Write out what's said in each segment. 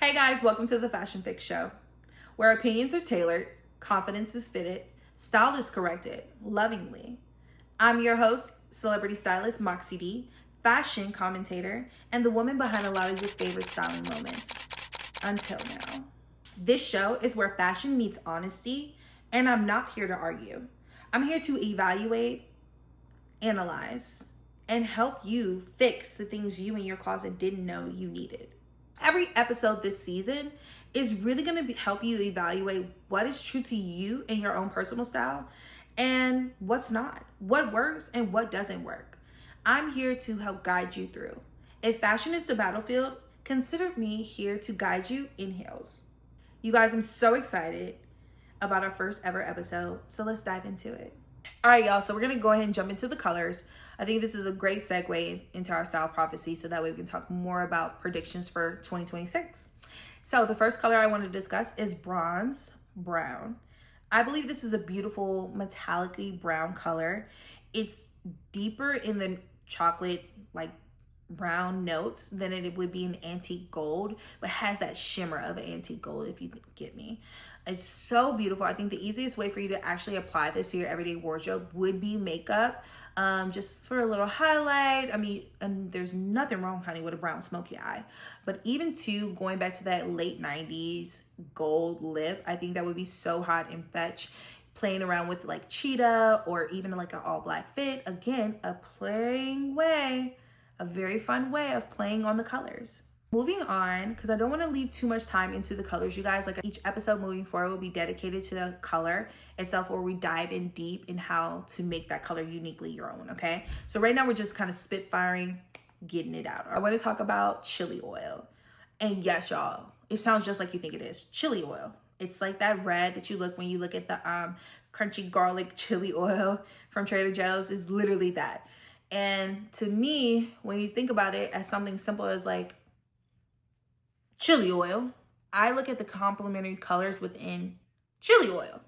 Hey guys, welcome to the Fashion Fix Show, where opinions are tailored, confidence is fitted, style is corrected, lovingly. I'm your host, celebrity stylist Moxiee D, fashion commentator, and the woman behind a lot of your favorite styling moments. Until now. This show is where fashion meets honesty, and I'm not here to argue. I'm here to evaluate, analyze, and help you fix the things you in your closet didn't know you needed. Every episode this season is really going to help you evaluate what is true to you in your own personal style and what's not, what works and what doesn't work. I'm here to help guide you through. If fashion is the battlefield, consider me here to guide you in heels. You guys, I'm so excited about our first ever episode, so let's dive into it. All right, y'all, so we're going to go ahead and jump into the colors. I think this is a great segue into our style prophecy so that way we can talk more about predictions for 2026. So the first color I want to discuss is bronze brown. I believe this is a beautiful metallic-y brown color. It's deeper in the chocolate like brown notes than it would be an antique gold, but has that shimmer of an antique gold, if you get me. It's so beautiful. I think the easiest way for you to actually apply this to your everyday wardrobe would be makeup, just for a little highlight. I mean, and there's nothing wrong, honey, with a brown smoky eye. But even too, going back to that late 90s gold lip, I think that would be so hot and fetch. Playing around with like cheetah or even like an all black fit. Again, a very fun way of playing on the colors. Moving on, because I don't want to leave too much time into the colors, you guys. Like each episode moving forward will be dedicated to the color itself, where we dive in deep in how to make that color uniquely your own, okay? So right now we're just kind of spitfiring, getting it out. I want to talk about chili oil. And yes, y'all, it sounds just like you think it is. Chili oil. It's like that red that you look when you look at the crunchy garlic chili oil from Trader Joe's. Is literally that. And to me, when you think about it as something simple as like chili oil, I look at the complementary colors within chili oil.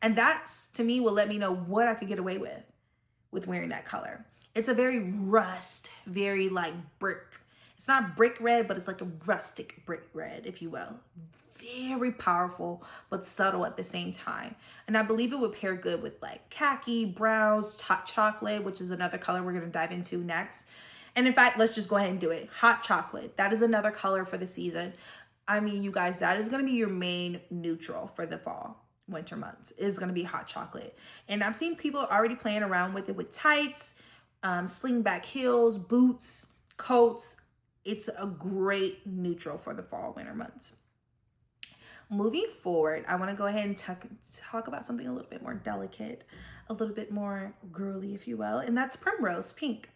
And that's, to me, will let me know what I could get away with wearing that color. It's a very rust, very like brick. It's not brick red, but it's like a rustic brick red, if you will. Very powerful, but subtle at the same time. And I believe it would pair good with like khaki, browns, hot chocolate, which is another color we're going to dive into next. And in fact, let's just go ahead and do it. Hot chocolate. That is another color for the season. I mean, you guys, that is going to be your main neutral for the fall, winter months. It's going to be hot chocolate. And I've seen people already playing around with it with tights, sling back heels, boots, coats. It's a great neutral for the fall, winter months. Moving forward, I want to go ahead and talk about something a little bit more delicate, a little bit more girly, if you will, and that's primrose pink.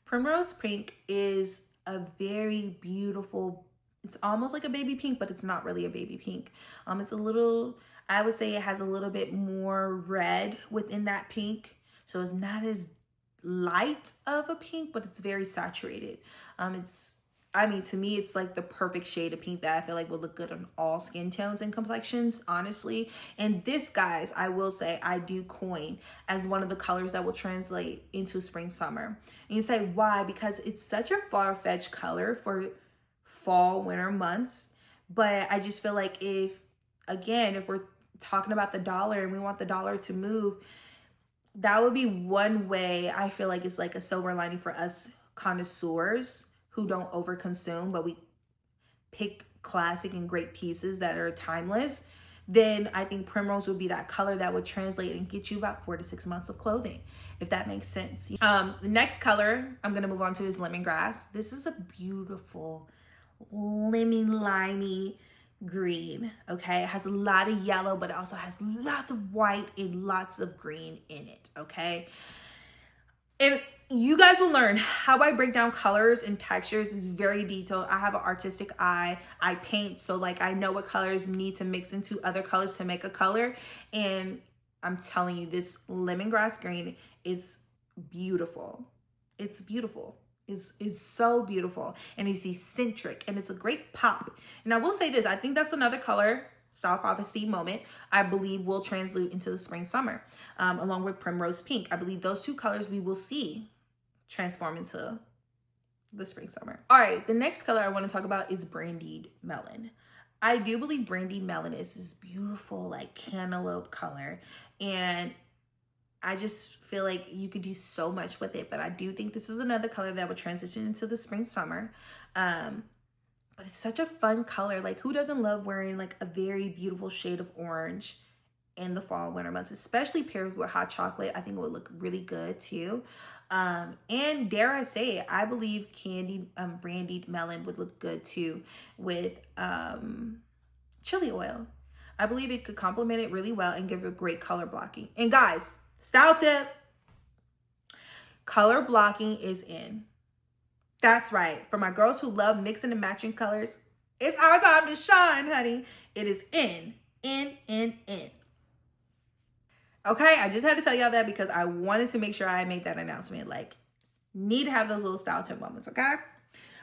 Primrose pink is a very beautiful, it's almost like a baby pink, but it's not really a baby pink. It's a little, I would say it has a little bit more red within that pink. So it's not as light of a pink, but it's very saturated. To me, it's like the perfect shade of pink that I feel like would look good on all skin tones and complexions, honestly. And this, guys, I will say I do coin as one of the colors that will translate into spring, summer. And you say, why? Because it's such a far-fetched color for fall, winter months. But I just feel like if we're talking about the dollar and we want the dollar to move, that would be one way I feel like it's like a silver lining for us connoisseurs who don't overconsume, but we pick classic and great pieces that are timeless. Then I think primrose would be that color that would translate and get you about 4 to 6 months of clothing, if that makes sense. The next color I'm gonna move on to is lemongrass. This is a beautiful lemon limey green, okay? It has a lot of yellow, but it also has lots of white and lots of green in it, okay? And you guys will learn how I break down colors and textures is very detailed. I have an artistic eye. I paint, so like I know what colors need to mix into other colors to make a color. And I'm telling you, this lemongrass green is beautiful. It's beautiful. Is so beautiful, and it's eccentric, and it's a great pop. And I will say this, I think that's another color style prophecy moment I believe will translate into the spring, summer, along with primrose pink. I believe those two colors we will see transform into the spring summer. All right, the next color I want to talk about is Brandied Melon. I do believe Brandied Melon is this beautiful like cantaloupe color, and I just feel like you could do so much with it, but I do think this is another color that would transition into the spring summer. But it's such a fun color. Like, who doesn't love wearing like a very beautiful shade of orange in the fall, winter months, especially paired with hot chocolate? I think it would look really good too. And dare I say it, I believe brandied melon would look good too with chili oil. I believe it could complement it really well and give it great color blocking. And guys, style tip, color blocking is in. That's right. For my girls who love mixing and matching colors, it's our time to shine, honey. It is in. Okay, I just had to tell y'all that because I wanted to make sure I made that announcement. Like, need to have those little style tip moments, okay?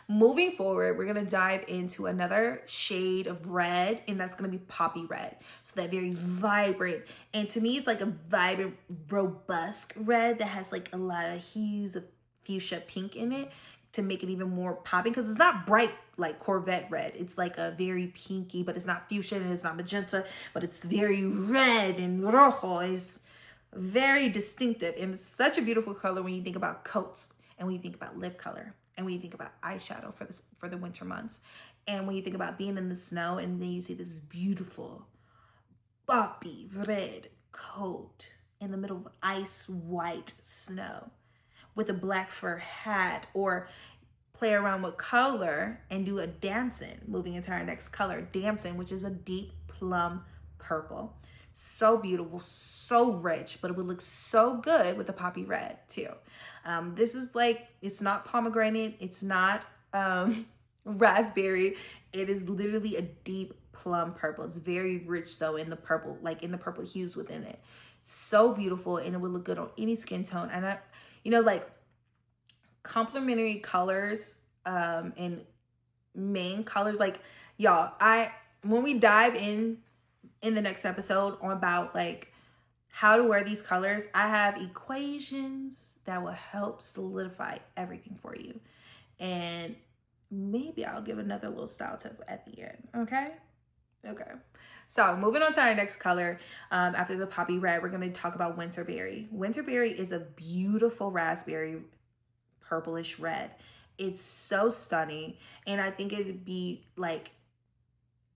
Moving forward, we're going to dive into another shade of red, and that's going to be poppy red. So that very vibrant, and to me, it's like a vibrant, robust red that has like a lot of hues of fuchsia pink in it to make it even more popping, because it's not bright like Corvette red. It's like a very pinky, but it's not fuchsia and it's not magenta, but it's very red and rojo. It's very distinctive, and it's such a beautiful color when you think about coats, and when you think about lip color, and when you think about eyeshadow for the winter months, and when you think about being in the snow, and then you see this beautiful poppy red coat in the middle of ice white snow with a black fur hat, or play around with color and do a damson. Moving into our next color, damson, which is a deep plum purple. So beautiful, so rich, but it would look so good with the poppy red too. This is like, it's not pomegranate, it's not raspberry. It is literally a deep plum purple. It's very rich though in the purple, like in the purple hues within it. So beautiful, and it would look good on any skin tone. And like complementary colors and main colors, like y'all, when we dive in the next episode on about like how to wear these colors, I have equations that will help solidify everything for you, and maybe I'll give another little style tip at the end. Okay, so moving on to our next color, after the poppy red, we're going to talk about winterberry. Winterberry is a beautiful raspberry purplish red. It's so stunning, and I think it'd be like,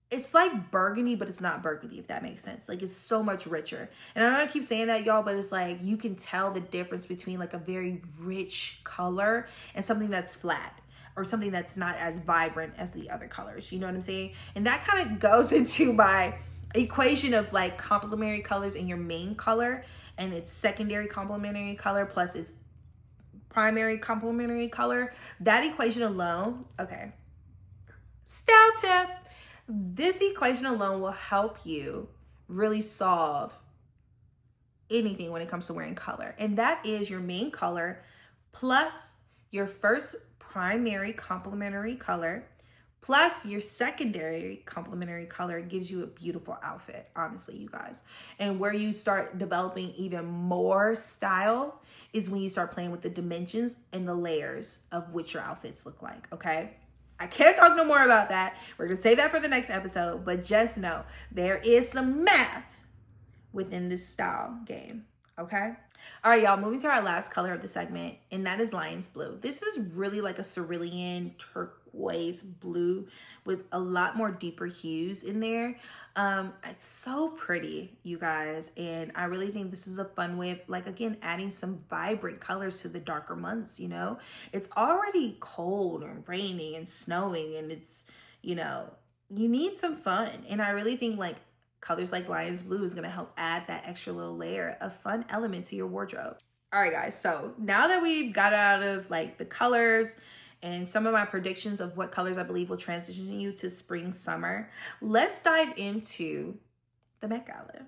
it's like burgundy, but it's not burgundy, if that makes sense. Like, it's so much richer. And I know I keep saying that, y'all, but it's like you can tell the difference between like a very rich color and something that's flat, or something that's not as vibrant as the other colors. You know what I'm saying? And that kind of goes into my equation of like complementary colors in your main color, and its secondary complementary color plus its primary complementary color. That equation alone, okay, style tip, this equation alone will help you really solve anything when it comes to wearing color. And that is your main color plus your first primary complementary color plus your secondary complementary color gives you a beautiful outfit, honestly, you guys. And where you start developing even more style is when you start playing with the dimensions and the layers of what your outfits look like, okay? I can't talk no more about that. We're gonna save that for the next episode, but just know there is some math within this style game, okay? All right, y'all, moving to our last color of the segment, and that is Lion's Blue. This is really like a cerulean turquoise blue with a lot more deeper hues in there. It's so pretty, you guys, and I really think this is a fun way of, like, again, adding some vibrant colors to the darker months, you know? It's already cold and raining and snowing, and it's, you need some fun. And I really think, like, colors like Lion's Blue is going to help add that extra little layer of fun element to your wardrobe. All right, guys. So now that we've got out of like the colors and some of my predictions of what colors I believe will transition you to spring, summer, let's dive into the Met Gala.